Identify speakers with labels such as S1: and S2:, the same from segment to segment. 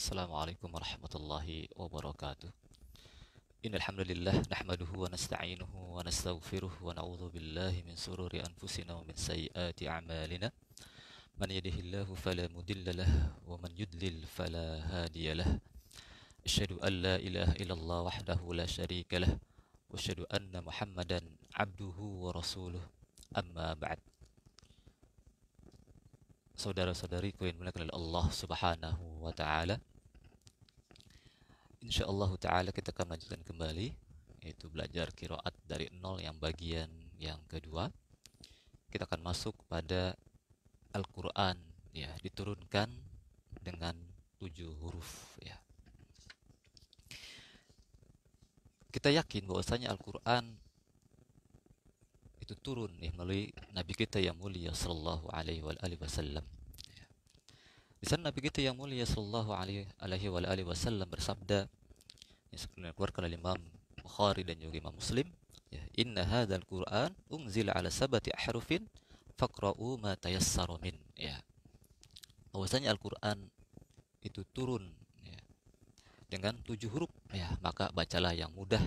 S1: Assalamualaikum warahmatullahi wabarakatuh. Innal hamdalillah nahmaduhu wa nasta'inuhu wa nastaghfiruh wa na'udzu billahi min sururi anfusina wa min sayyiati a'malina. Man yahdihillahu fala mudilla lahu wa man yudlil fala hadiya lahu. Asyhadu an la ilaha illallah wahdahu la syarika lah wa asyhadu anna Muhammadan abduhu wa rasuluh. Amma ba'd. Saudara-saudariku yang dimuliakan oleh Allah Subhanahu wa taala, insyaallah ta'ala kita akan melanjutkan kembali, yaitu belajar qiraat dari nol yang bagian yang kedua. Kita akan masuk pada Al-Quran, ya, diturunkan dengan 7 huruf, ya. Kita yakin bahwasanya Al-Quran itu turun, ya, melalui Nabi kita yang mulia Sallallahu Alaihi Wasallam. Di sana Nabi kita yang mulia Sallallahu Alaihi Wasallam bersabda, yang dikeluarkan oleh Imam Bukhari dan juga Imam Muslim, ya, Inna hadzal Qur'an unzila ala sabati ahrufin faqra'u ma tayassara min, ya. Bahwasanya Al-Qur'an itu turun, ya, dengan 7 huruf, ya, maka bacalah yang mudah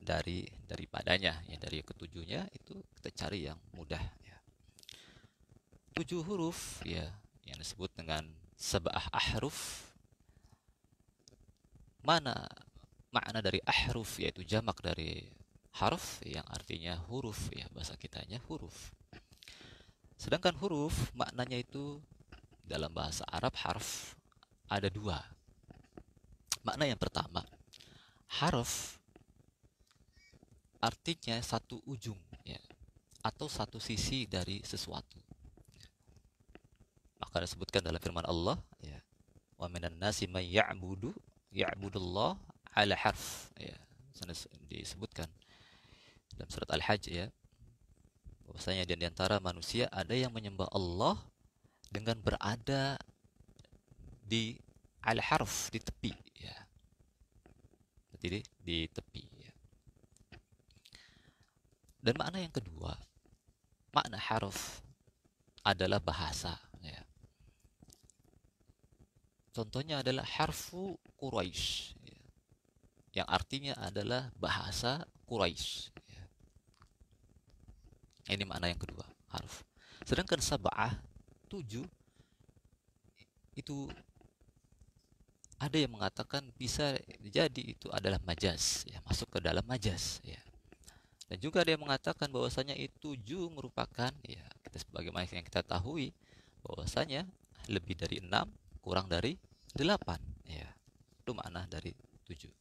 S1: daripadanya, ya, dari ketujuhnya itu kita cari yang mudah, ya. 7 huruf, ya, yang disebut dengan sab'ah ahruf. Mana makna dari ahruf, yaitu jamak dari harf yang artinya huruf, ya, bahasa kitanya huruf. Sedangkan huruf maknanya itu dalam bahasa Arab harf ada 2. Makna yang pertama, harf artinya satu ujung, ya, atau satu sisi dari sesuatu. Maka disebutkan dalam firman Allah, ya, wa minan nasi may ya'budullah ala harf, ya. Sana disebutkan dalam surat Al-Hajj, ya, bahwasanya di antara manusia ada yang menyembah Allah dengan berada di al-harf, di tepi, ya. Berarti di tepi, ya. Dan makna yang kedua, makna harf adalah bahasa, ya. Contohnya adalah harfu Quraisy, ya, yang artinya adalah bahasa Quraisy, ya. Ini makna yang kedua, harf. Sedangkan sab'ah, 7, itu ada yang mengatakan bisa jadi itu adalah majaz, ya, masuk ke dalam majaz, ya. Dan juga ada yang mengatakan bahwasanya itu 7 merupakan, ya, kita sebagaimana yang kita tahui bahwasanya lebih dari 6 kurang dari 8, ya. Itu makna dari 7.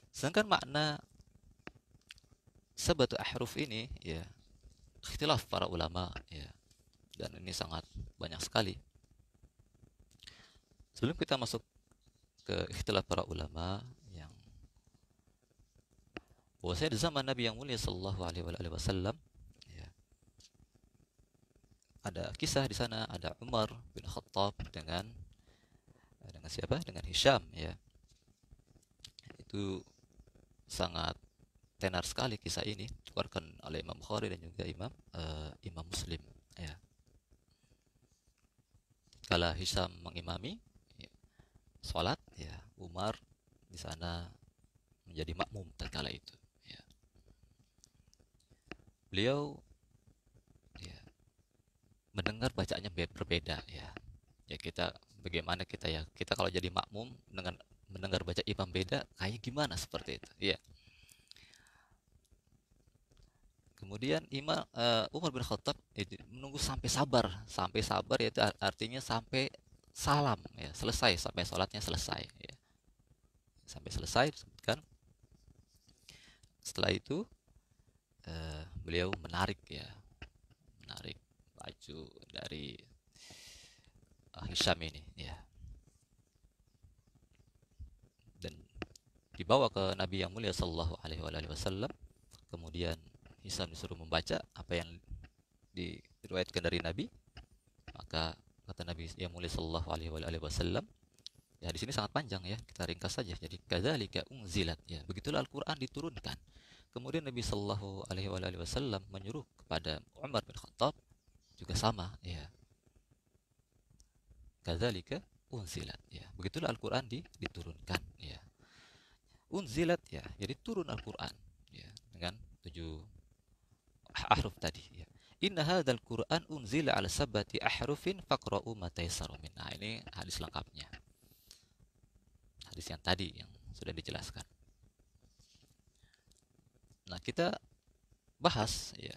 S1: Sedangkan makna sabatu ahruf ini, ya, ikhtilaf para ulama, ya, dan ini sangat banyak sekali. Sebelum kita masuk ke ikhtilaf para ulama, yang bahwasanya di zaman Nabi yang mulia Sallallahu Alaihi Wasallam, ya, ada kisah di sana, ada Umar bin Khattab dengan siapa? Dengan Hisham, ya. Itu sangat tenar sekali kisah ini, dikeluarkan oleh Imam Bukhari dan juga Imam Muslim, ya. Kala Hisham mengimami, ya, sholat, ya, Umar di sana menjadi makmum tatkala itu, ya. Beliau, ya, mendengar bacaannya berbeda, ya. Ya, kita bagaimana kita, ya, kita kalau jadi makmum dengan mendengar baca imam beda kayak gimana seperti itu, ya. Kemudian Umar bin Khattab itu menunggu sampai sabar, yaitu artinya sampai salam, ya, selesai, sampai sholatnya selesai, ya. Sampai selesai disebutkan. Setelah itu beliau menarik, ya, menarik baju dari Hisham ini, ya, dan dibawa ke Nabi yang mulia Sallallahu Alaihi Wasallam. Kemudian Hisham disuruh membaca apa yang diriwayatkan dari Nabi. Maka kata Nabi yang mulia Sallallahu Alaihi Wasallam, ya, di sini sangat panjang, ya, kita ringkas saja. Jadi kadzalika unzilat, ya, begitulah Al-Qur'an diturunkan. Kemudian Nabi Sallallahu Alaihi Wasallam menyuruh kepada Umar bin Khattab juga sama, ya, kadzalika unzilat ya. Begitulah Al-Qur'an diturunkan ya. Unzilat ya, jadi turun Al-Qur'an ya dengan 7 ahruf tadi ya. Inna hadzal Qur'an unzila ala sabati ahrufin faqra'u ma tayassara min. Nah, ini hadis lengkapnya. Hadis yang tadi yang sudah dijelaskan. Nah, kita bahas ya.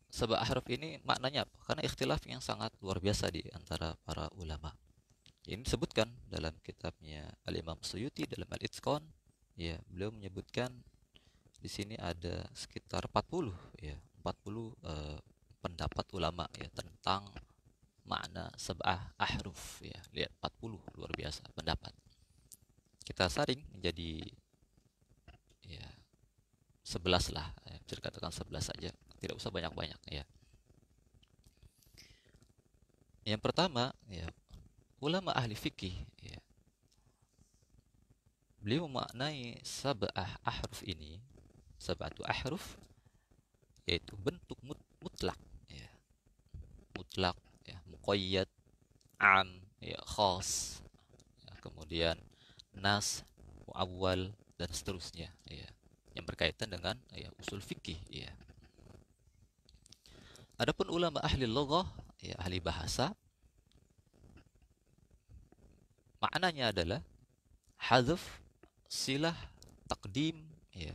S1: Sabah ahruf ini maknanya apa? Karena ikhtilaf yang sangat luar biasa di antara para ulama. Ini disebutkan dalam kitabnya Al-Imam Suyuti dalam Al-Itqan. Ya, beliau menyebutkan di sini ada sekitar 40 ya, 40 pendapat ulama ya tentang makna sab'ah ahruf ya. Lihat 40 luar biasa pendapat. Kita saring menjadi ya 11 lah, ya, bisa dikatakan 11 saja. Tidak usah banyak-banyak ya. Yang pertama ya, ulama ahli fikih ya, beliau memaknai sab'ah ahruf ini, sab'atu ahruf yaitu bentuk mutlak ya, mutlak ya, muqayyad, am ya, khas ya, kemudian nas, muawwal dan seterusnya ya, yang berkaitan dengan ya, usul fikih ya. Adapun ulama ahli loghah ya, ahli bahasa, maknanya adalah hadzf, silah, takdim ya,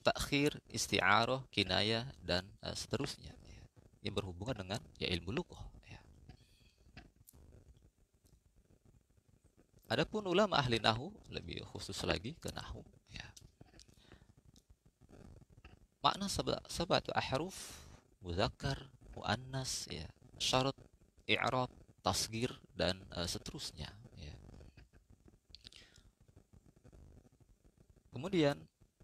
S1: takhir, isti'arah, kinayah dan seterusnya ya, yang berhubungan dengan ya ilmu lughah ya. Adapun ulama ahli nahu lebih khusus lagi ke nahu ya. Makna sabatu ahruf, muzakkar, muannas ya, syarat, i'rab, tasgir dan seterusnya ya. Kemudian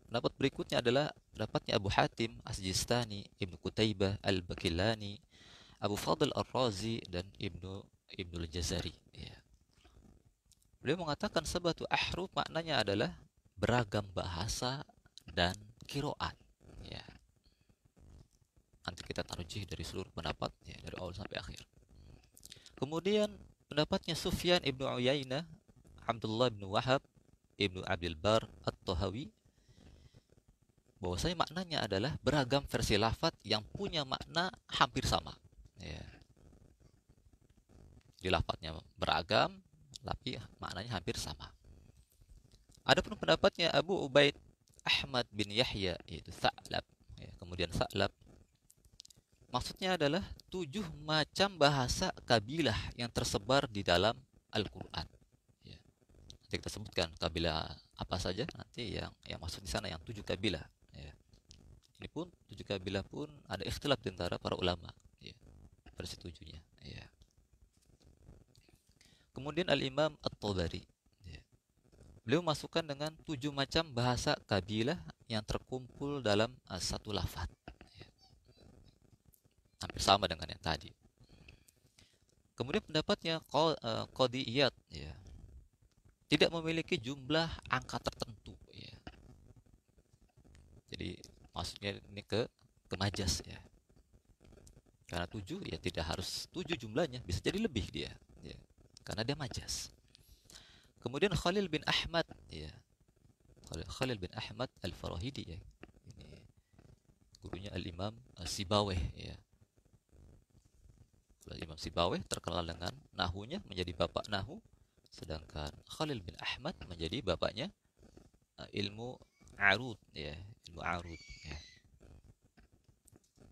S1: pendapat berikutnya adalah pendapatnya Abu Hatim As-Sijistani, Ibnu Qutaibah Al-Bakilani, Abu Fadl Ar-Razi dan Ibnu Al-Jazari ya. Beliau mengatakan sabatu ahruf maknanya adalah beragam bahasa dan kiroat ya. Nanti kita tarjih dari seluruh pendapat ya, dari awal sampai akhir. Kemudian pendapatnya Sufyan Ibnu Uyainah, Abdullah Ibnu Wahab, Ibnu Abdul Bar At-Tahawi, bahwasanya maknanya adalah beragam versi lafaz yang punya makna hampir sama ya. Di lafaznya beragam tapi maknanya hampir sama. Adapun pendapatnya Abu Ubaid Ahmad bin Yahya yaitu Sa'lab ya, kemudian Sa'lab maksudnya adalah 7 macam bahasa kabilah yang tersebar di dalam Al-Quran ya. Nanti kita sebutkan kabilah apa saja nanti yang masuk di sana, yang 7 kabilah ya. Ini pun 7 kabilah pun ada ikhtilaf di antara para ulama ya, versi 7-nya ya. Kemudian Al-Imam At-Tabari ya, beliau masukkan dengan 7 macam bahasa kabilah yang terkumpul dalam satu lafaz ya. Hampir sama dengan yang tadi. Kemudian pendapatnya Qadiyat ya, tidak memiliki jumlah angka tertentu ya. Jadi maksudnya ini ke majas ya. Karena 7 ya tidak harus 7 jumlahnya, bisa jadi lebih dia ya. Karena dia majas. Kemudian Khalil bin Ahmad ya. Khalil bin Ahmad Al-Farahidi ya. Ini gurunya Al-Imam Sibaweh ya. Imam Sibaweh terkenal dengan nahunya, menjadi bapak nahu, sedangkan Khalil bin Ahmad menjadi bapaknya ilmu arud ya, ilmu arud ya.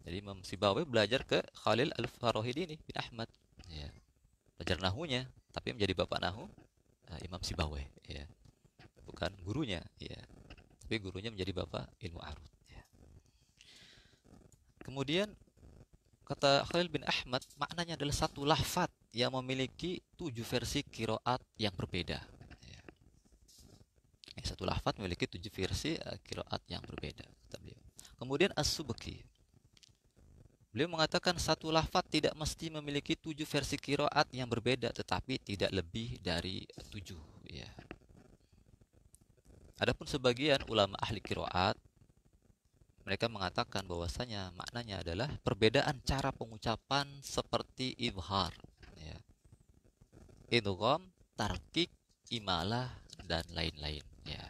S1: Jadi Imam Sibaweh belajar ke Khalil Al-Farahidi ini bin Ahmad ya. Belajar nahunya, tapi menjadi bapak nahu Imam Sibaweh ya. Bukan gurunya ya, tapi gurunya menjadi bapak ilmu arud ya. Kemudian kata Khalil bin Ahmad, maknanya adalah satu lafaz yang memiliki 7 versi kiroat yang berbeda ya. Satu lafaz memiliki 7 versi kiroat yang berbeda kata beliau. Kemudian As-Subki, beliau mengatakan satu lafaz tidak mesti memiliki 7 versi kiroat yang berbeda, tetapi tidak lebih dari 7 ya. Adapun sebagian ulama ahli kiroat, mereka mengatakan bahwasanya maknanya adalah perbedaan cara pengucapan seperti idhar ya. Idgham tarkik, imalah, dan lain-lain. Ya,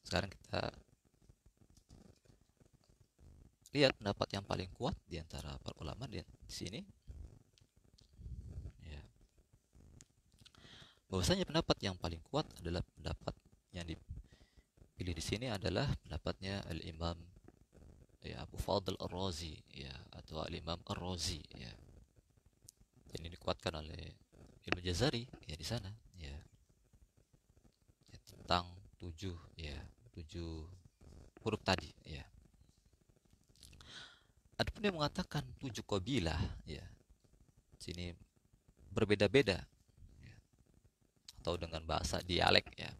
S1: sekarang kita lihat pendapat yang paling kuat di antara para ulama di sini. Ya, bahwasanya pendapat yang paling kuat adalah pendapat yang dipilih di sini adalah pendapatnya Al-Imam ya Abu Fadl Ar-Razi ya, atau Al-Imam Ar-Razi ya. Dan ini dikuatkan oleh Ibnu Jazari ya di sana ya, ya tentang tujuh huruf tadi ya. Adapun yang mengatakan 7 qabilah ya, sini berbeda-beda ya, atau dengan bahasa dialek ya.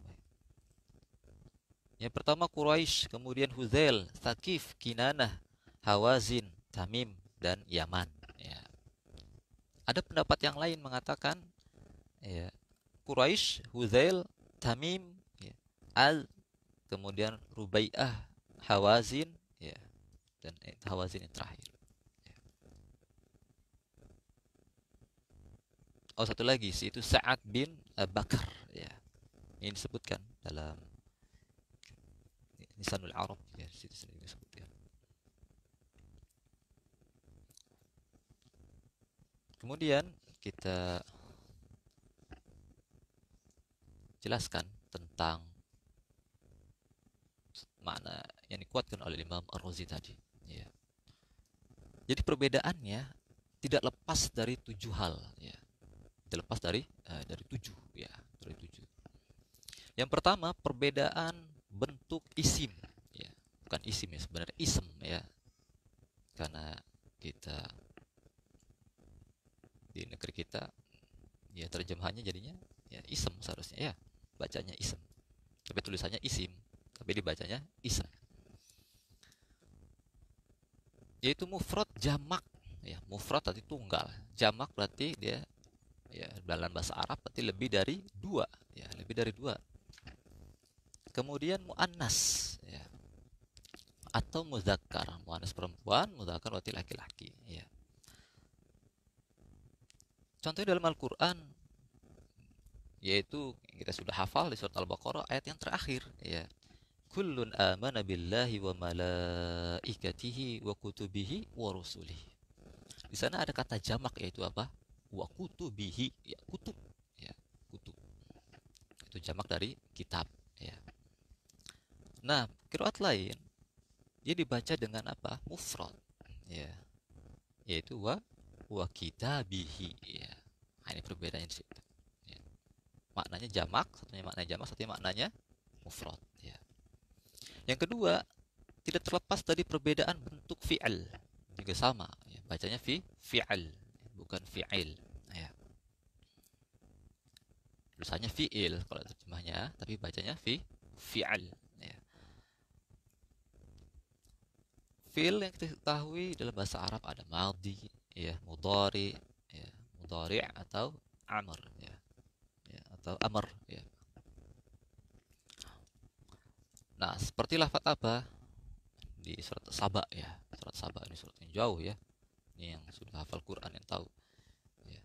S1: Yang pertama Quraisy, kemudian Huzail, Thaqif, Kinanah, Hawazin, Tamim, dan Yaman ya. Ada pendapat yang lain mengatakan ya, Quraisy, Huzail, Tamim, ya, Al, kemudian Rubai'ah, Hawazin ya, dan Hawazin yang terakhir. Oh, satu lagi itu Sa'ad bin Bakar ya. Ini disebutkan dalam Lisanul Arab ya, situ sendiri disebutkan. Kemudian kita jelaskan tentang makna yang dikuatkan oleh Imam Ar-Razi tadi ya. Jadi perbedaannya tidak lepas dari 7 hal ya. Tidak lepas dari 7 ya, dari 7. Yang pertama perbedaan bentuk isim ya. Bukan isim ya, sebenarnya ism ya. Karena kita di negeri kita ya terjemahannya jadinya ya ism seharusnya ya. Bacanya ism. Tapi tulisannya isim, tapi dibacanya ism. Yaitu mufrad jamak ya, mufrad tadi tunggal, jamak berarti dia ya dalam bahasa Arab berarti lebih dari 2 ya, lebih dari 2. Kemudian muannas ya, atau muzakkar, muannas perempuan, muzakkar berarti laki-laki ya. Contohnya dalam Al-Qur'an yaitu kita sudah hafal di surat Al-Baqarah ayat yang terakhir ya. Kullun amana billahi wa malaikatihi wa kutubihi wa rusulihi. Di sana ada kata jamak yaitu apa? Wa kutubihi ya, kutub ya, kutub. Itu jamak dari kitab ya. Nah, qiraat lain dia dibaca dengan apa? Mufrad ya. Yaitu wa kitabihi ya. Nah, ini perbedaannya di situ. Ya. Maknanya jamak, satunya maknanya jamak, satunya maknanya mufrad ya. Yang kedua, tidak terlepas dari perbedaan bentuk fi'il. Juga sama, ya. Bacanya fi'il, bukan fi'il. Ya. Tulisannya fi'il kalau terjemahnya, tapi bacanya fi'il. Ya. Fi'il yang kita ketahui dalam bahasa Arab ada madhi, ya, mudhari, ya, mudhari' atau amr, ya. Ya, atau amr, ya. Nah, seperti lafaz apa? Di surat Saba ya, surat Saba ini surat yang jauh ya, ini yang sudah hafal Quran yang tahu ya,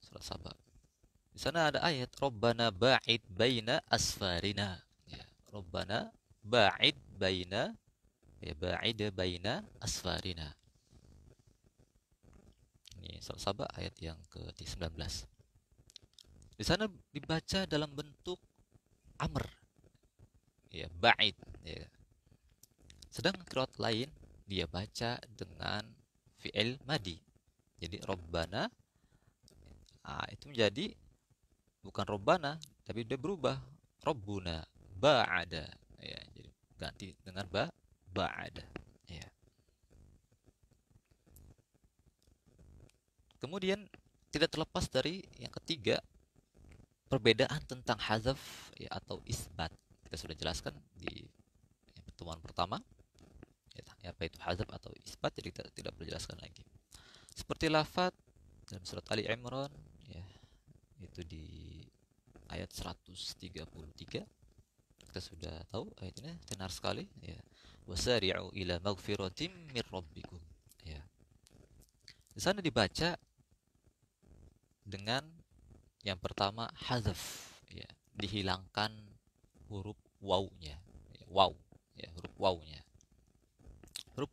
S1: surat Saba. Di sana ada ayat Rabbana ba'id baina asfarina ya, Rabbana ba'id baina ya, ba'id baina asfarina. Ini surat Saba ayat yang ke-19. Di sana dibaca dalam bentuk amr ya, ba'id ya. Sedangkan qiraat lain dia baca dengan fi'il madi. Jadi Rabbana itu menjadi bukan Rabbana, tapi dia berubah Rabbuna ba'ada ya, jadi ganti dengan ba'ada ya. Kemudian tidak terlepas dari yang ketiga perbedaan tentang hazaf ya, atau isbat. Kita sudah jelaskan di pertemuan pertama ya, apa itu hazaf atau isbat, jadi kita tidak perlu jelaskan lagi. Seperti lafaz dalam surat Ali Imran ya, itu di ayat 133 kita sudah tahu ayat ini tenar sekali ya. Wasari'u ila maghfiratin mir rabbikum ya. Di sana dibaca dengan yang pertama hazaf, ya, dihilangkan huruf wawunya, ya, waw, ya, huruf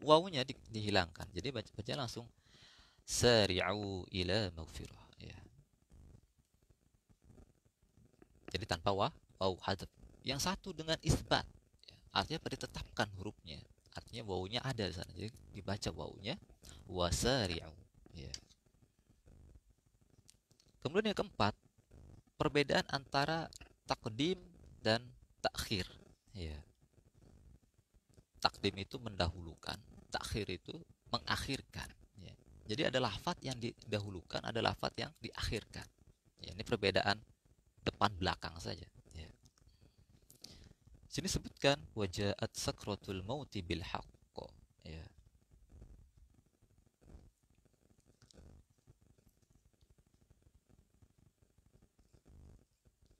S1: wawunya, dihilangkan. Jadi baca langsung sari'u ila maghfirah, ya. Jadi tanpa waw hazaf. Yang satu dengan isbat, ya, artinya ditetapkan hurufnya, artinya wawunya ada di sana, jadi dibaca wawunya wasari'u, ya. Kemudian yang keempat, perbedaan antara takdim dan takhir, ya. Takdim itu mendahulukan, takhir itu mengakhirkan, ya. Jadi ada lafaz yang didahulukan, ada lafaz yang diakhirkan, ya. Ini perbedaan depan belakang saja, ya. Sini sebutkan wajaat sakratul mauti bil haqq, ya.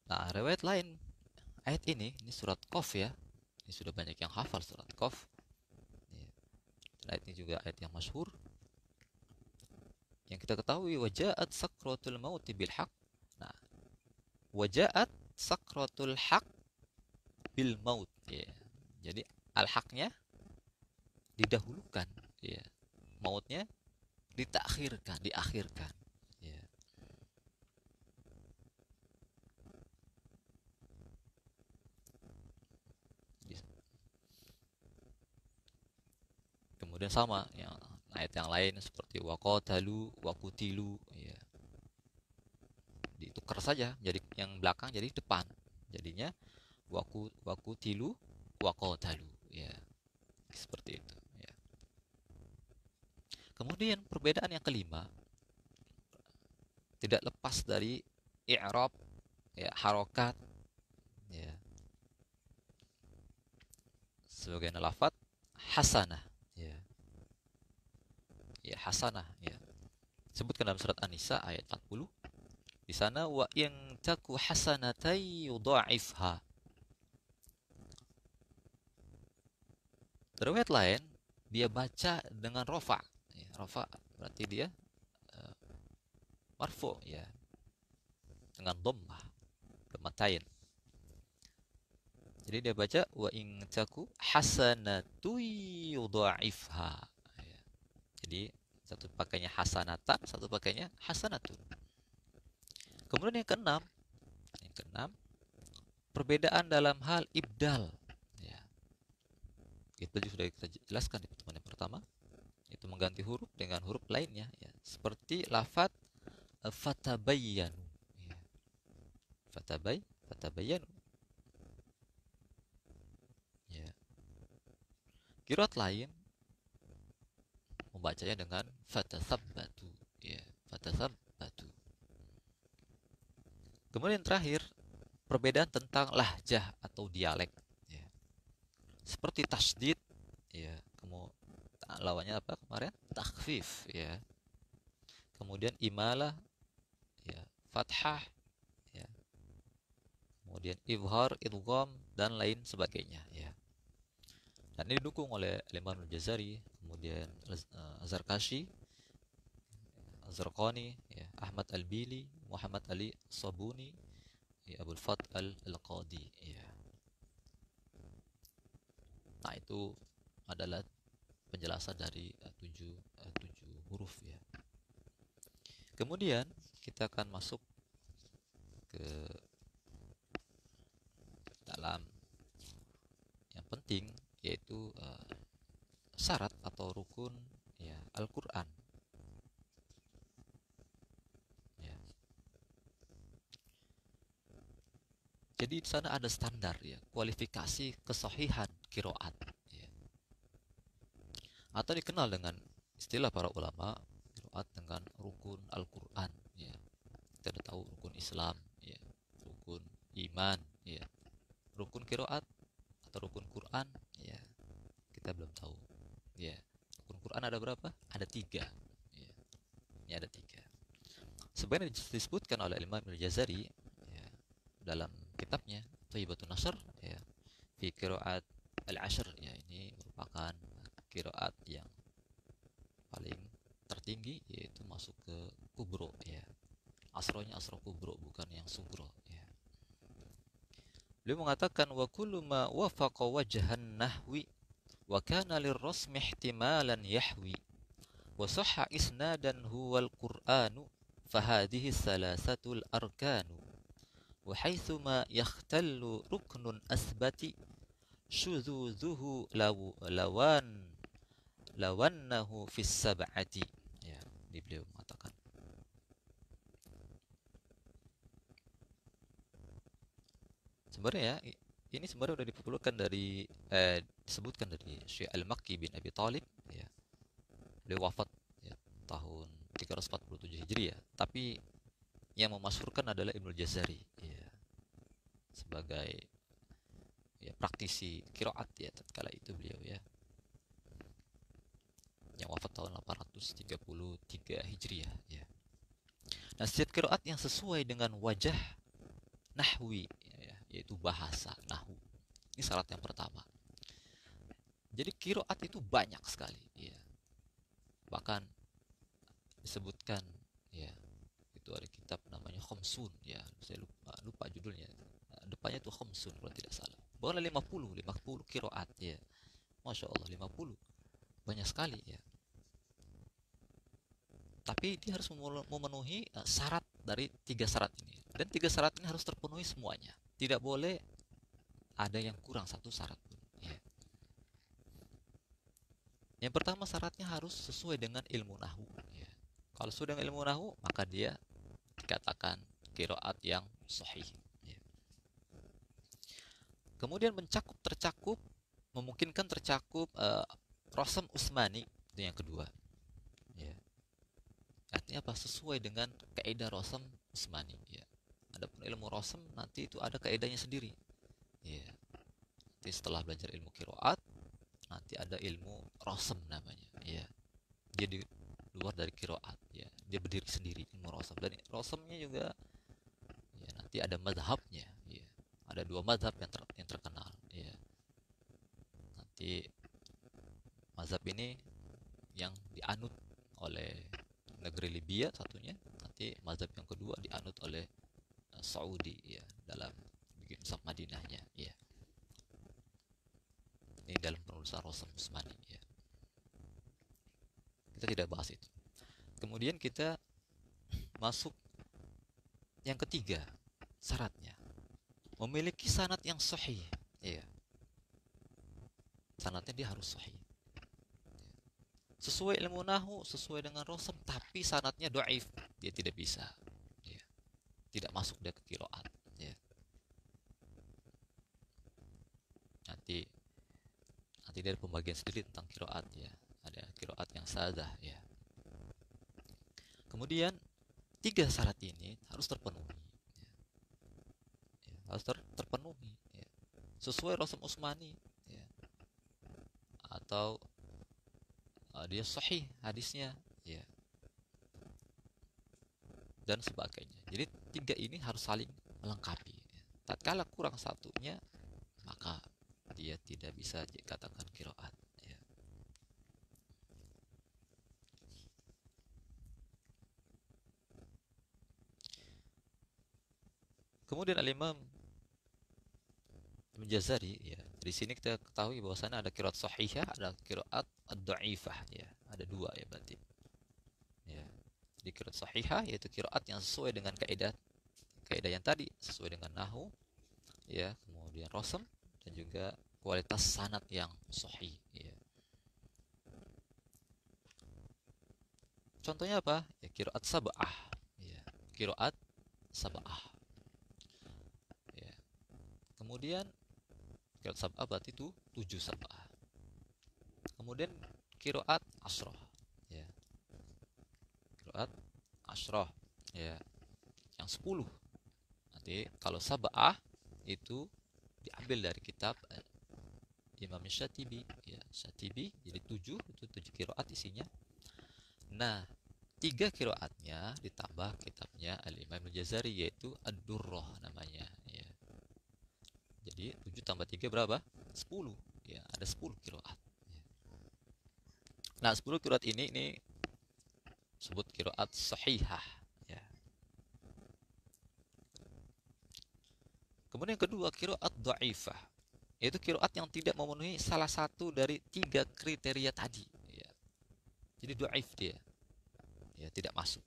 S1: Nah, riwayat lain ayat ini surat Qaf, ya. Ini sudah banyak yang hafal surat Qaf, ya. Ayat ini juga ayat yang masyhur, yang kita ketahui wajaat sakratul mauti bil haqq. Nah, wajaat sakratul haq bil maut, ya. Jadi al-haqnya didahulukan, ya. Mautnya diakhirkan, ya. Kemudian sama yang ayat yang lain seperti waqatalu waqutilu, ya. Ditukar saja, jadi yang belakang jadi depan. Jadinya waqutilu waqatalu, ya. Seperti itu, ya. Kemudian perbedaan yang kelima tidak lepas dari i'rab, ya, harokat, ya. Sebagai lafaz hasanah, ya. Ya, hasanah, ya. Sebutkan dalam surat An-Nisa ayat 40. Di sana wa in taku hasanatai yudha'ifha. Riwayat lain dia baca dengan rofa, ya, rofa berarti dia uh, marfu, ya, dengan dhammah, dhammatain. Jadi dia baca wa in taku hasanatu yudha'ifha, ya. Jadi satu pakainya hasanata, satu pakainya hasanatun. Kemudian yang keenam, perbedaan dalam hal ibdal, ya. Itu sudah kita jelaskan di pertemuan yang pertama, itu mengganti huruf dengan huruf lainnya, ya. Seperti lafaz fatabayyanu, ya. Fatabayyanu, ya. Qiraat lain membacanya dengan fatathabbatu, ya, fatathabbatu. Kemudian terakhir, perbedaan tentang lahjah atau dialek, ya. Seperti tasdid, ya, kemudian lawannya apa kemarin? Takhfif, ya. Kemudian imalah, ya, fathah, ya. Kemudian izhar, idgham dan lain sebagainya, ya. Dan ini didukung oleh Imam Al-Jazari, kemudian Az-Zarkashi, Az-Zarqani, ya, Ahmad Al-Bili, Muhammad Ali Sabuni, ya, Abdul Fath Al-Qadi, ya. Nah, itu adalah penjelasan dari tujuh huruf, ya. Kemudian kita akan masuk ke dalam yang penting, yaitu syarat atau rukun, ya, Al-Qur'an, ya. Jadi di sana ada standar, ya, kualifikasi kesahihan qiraat, ya. Atau dikenal dengan istilah para ulama qiraat dengan rukun Al-Qur'an, ya. Kita sudah tahu rukun Islam, ya, rukun iman, ya. Rukun qiraat atau rukun Quran, ya, kita belum tahu, ya. Rukun Quran ada berapa? Ada tiga, ya. Ini ada tiga. Sebenarnya disebutkan oleh Imam Al-Jazari, ya, dalam kitabnya Thayyibatun Nashr, ya, fi qiraat al-ashr, ya. Ini merupakan qiraat yang paling tertinggi, yaitu masuk ke kubro, ya. Asrohnya asroh kubro, bukan yang sugro, ya. Beliau mengatakan wa kullu ma wafaqa wajhan nahwi wa kana lirrasmi ihtimalan yahwi wa sahha isnadan huwal qur'anu fahadhihi salasatul arkanu wa haitsuma yakhtallu ruknun asbati syuzuzuhu lawannahu fis sab'ati, ya. Di beliau mengatakan sebenarnya ini sebenarnya sudah dipopulkan dari disebutkan dari Syekh Al-Makki bin Abi Thalib, ya. Beliau wafat, ya, tahun 347 Hijriah, tapi yang memasyhurkan adalah Ibnu Jazari, ya, sebagai, ya, praktisi qiraat, ya, tatkala itu beliau, ya, yang wafat tahun 833 Hijriah, ya. Nah, setiap qiraat yang sesuai dengan wajah nahwi, ya, yaitu bahasa nahwu. Ini syarat yang pertama. Jadi qiraat itu banyak sekali, ya. Bahkan disebutkan, ya, itu ada kitab namanya Khamsun, ya, saya lupa judulnya. Depannya itu Khamsun kalau tidak salah. Boleh 50 qiraat, ya. Masya Allah, 50 banyak sekali, ya. Tapi dia harus memenuhi syarat dari 3 syarat ini, dan 3 syarat ini harus terpenuhi semuanya. Tidak boleh ada yang kurang satu syarat pun, ya. Yang pertama, syaratnya harus sesuai dengan ilmu nahwu, ya. Kalau sesuai dengan ilmu nahwu, maka dia dikatakan qiraat yang sahih, ya. Kemudian memungkinkan tercakup Rasam Usmani, itu yang kedua, ya. Artinya apa? Sesuai dengan kaidah Rasam Usmani, ya. Adapun ilmu Rasam nanti itu ada kaidahnya sendiri, ya. Nanti setelah belajar ilmu qiraat, nanti ada ilmu Rasam namanya, ya. Dia di luar dari qiraat, ya. Dia berdiri sendiri, ilmu Rasam. Dan Rasamnya juga, ya, nanti ada mazhabnya, ya. Ada 2 mazhab yang terkenal, ya. Nanti mazhab ini yang dianut oleh negeri Libya satunya, nanti mazhab yang kedua dianut oleh Saudi, ya, dalam bikin Musab Madinahnya, ya. Ini dalam penulisan Rasam Usmani, ya. Kita tidak bahas itu. Kemudian kita masuk yang ketiga, syaratnya memiliki sanad yang sahih, ya. Sanadnya dia harus sahih, sesuai ilmu nahu, sesuai dengan Rasam, tapi sanadnya dhaif, dia tidak bisa, ya. Tidak masuk dia ke qiraat, ya. Nanti nanti dari pembagian sendiri tentang qiraat, ya. Ada qiraat yang sadah, ya. Kemudian 3 syarat ini harus terpenuhi, ya. Ya, harus terpenuhi, ya. Sesuai Rasam Usmani, ya. Atau dia sahih hadisnya, ya, dan sebagainya. Jadi 3 ini harus saling melengkapi, ya. Tatkala kurang satunya, maka dia tidak bisa dikatakan qiraat, ya. Kemudian Al-Imam Ibnu Jazari, ya, di sini kita ketahui bahwasanya ada qiraat sahihah, ada qiraat ad-dhaifah, ya. Ada 2, ya, berarti, ya. Di qiraat sahihah yaitu qiraat yang sesuai dengan kaidah kaidah yang tadi, sesuai dengan nahwu, ya, kemudian rasam, dan juga kualitas sanad yang sahih, ya. Contohnya apa? Ya, qiraat sab'ah, ya. Qiraat sab'ah, ya. Kemudian qiraat sab'ah berarti itu 7 sab'ah. Kemudian qiraat asroh, ya. Qiraat asroh, ya, yang 10. Nanti kalau sab'ah itu diambil dari kitab Imam Syatibi, ya, Syatibi, jadi 7, itu 7 qiraat isinya. Nah, 3 qiraatnya ditambah kitabnya Al-Imam Al-Jazari, yaitu Ad-Durrah namanya, ya. Jadi 7 tambah 3 berapa? 10, ya, ada 10 qiraat, ya. Nah, 10 qiraat ini sebut qiraat sahihah, ya. Kemudian yang kedua, qiraat dhaifah, yaitu qiraat yang tidak memenuhi salah satu dari tiga kriteria tadi, ya. Jadi dhaif dia, ya, tidak masuk.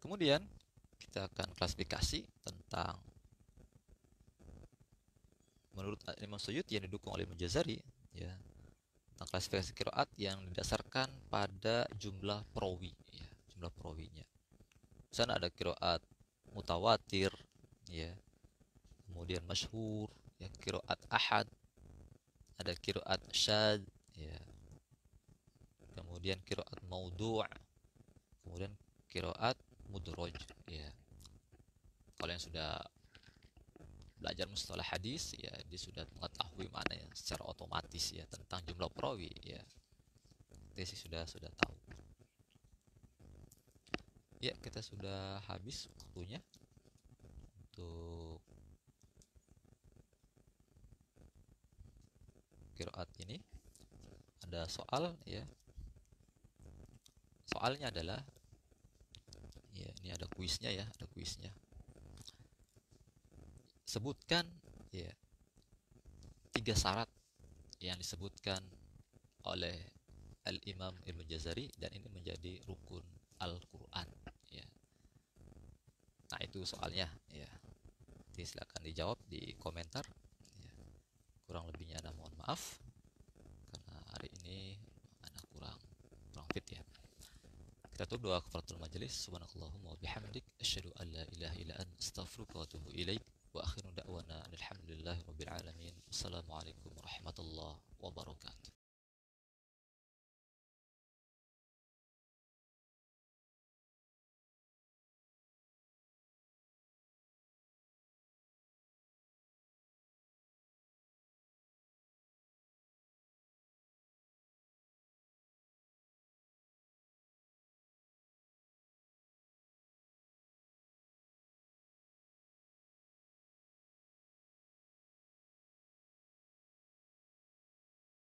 S1: Kemudian kita akan klasifikasi tentang, menurut Imam Suyuti yang didukung oleh Mujazari, ya, tentang klasifikasi qiraat yang didasarkan pada jumlah perawi, ya, jumlah perawinya. Di sana ada qiraat mutawatir, ya, kemudian masyhur, ya, qiraat ahad, ada qiraat syad, ya, kemudian qiraat maudhu', kemudian qiraat mudraj, ya. Kalau yang sudah belajar mustalah hadis, ya, dia sudah mengetahui maknanya secara otomatis, ya, tentang jumlah perawi, ya. Dia sih sudah tahu. Ya, kita sudah habis waktunya untuk qiraat ini. Ada soal, ya. Soalnya adalah, ya, ini ada kuisnya, ya, ada kuisnya. Sebutkan, ya, 3 syarat yang disebutkan oleh Al-Imam Ibnu Jazari dan ini menjadi rukun Al-Quran, ya. Nah, itu soalnya, ya. Jadi silakan dijawab di komentar, ya. Kurang lebihnya ada mohon maaf karena hari ini ada kurang fit, ya. Kita tutup doa kafaratul majelis. Subhanakallahumma wa bihamdik asyhadu an la ilaha illa anta astaghfiruka wa atubu ilaik. Wa akhiru da'wana alhamdulillahi rabbil alamin. Assalamualaikum warahmatullahi wabarakatuh.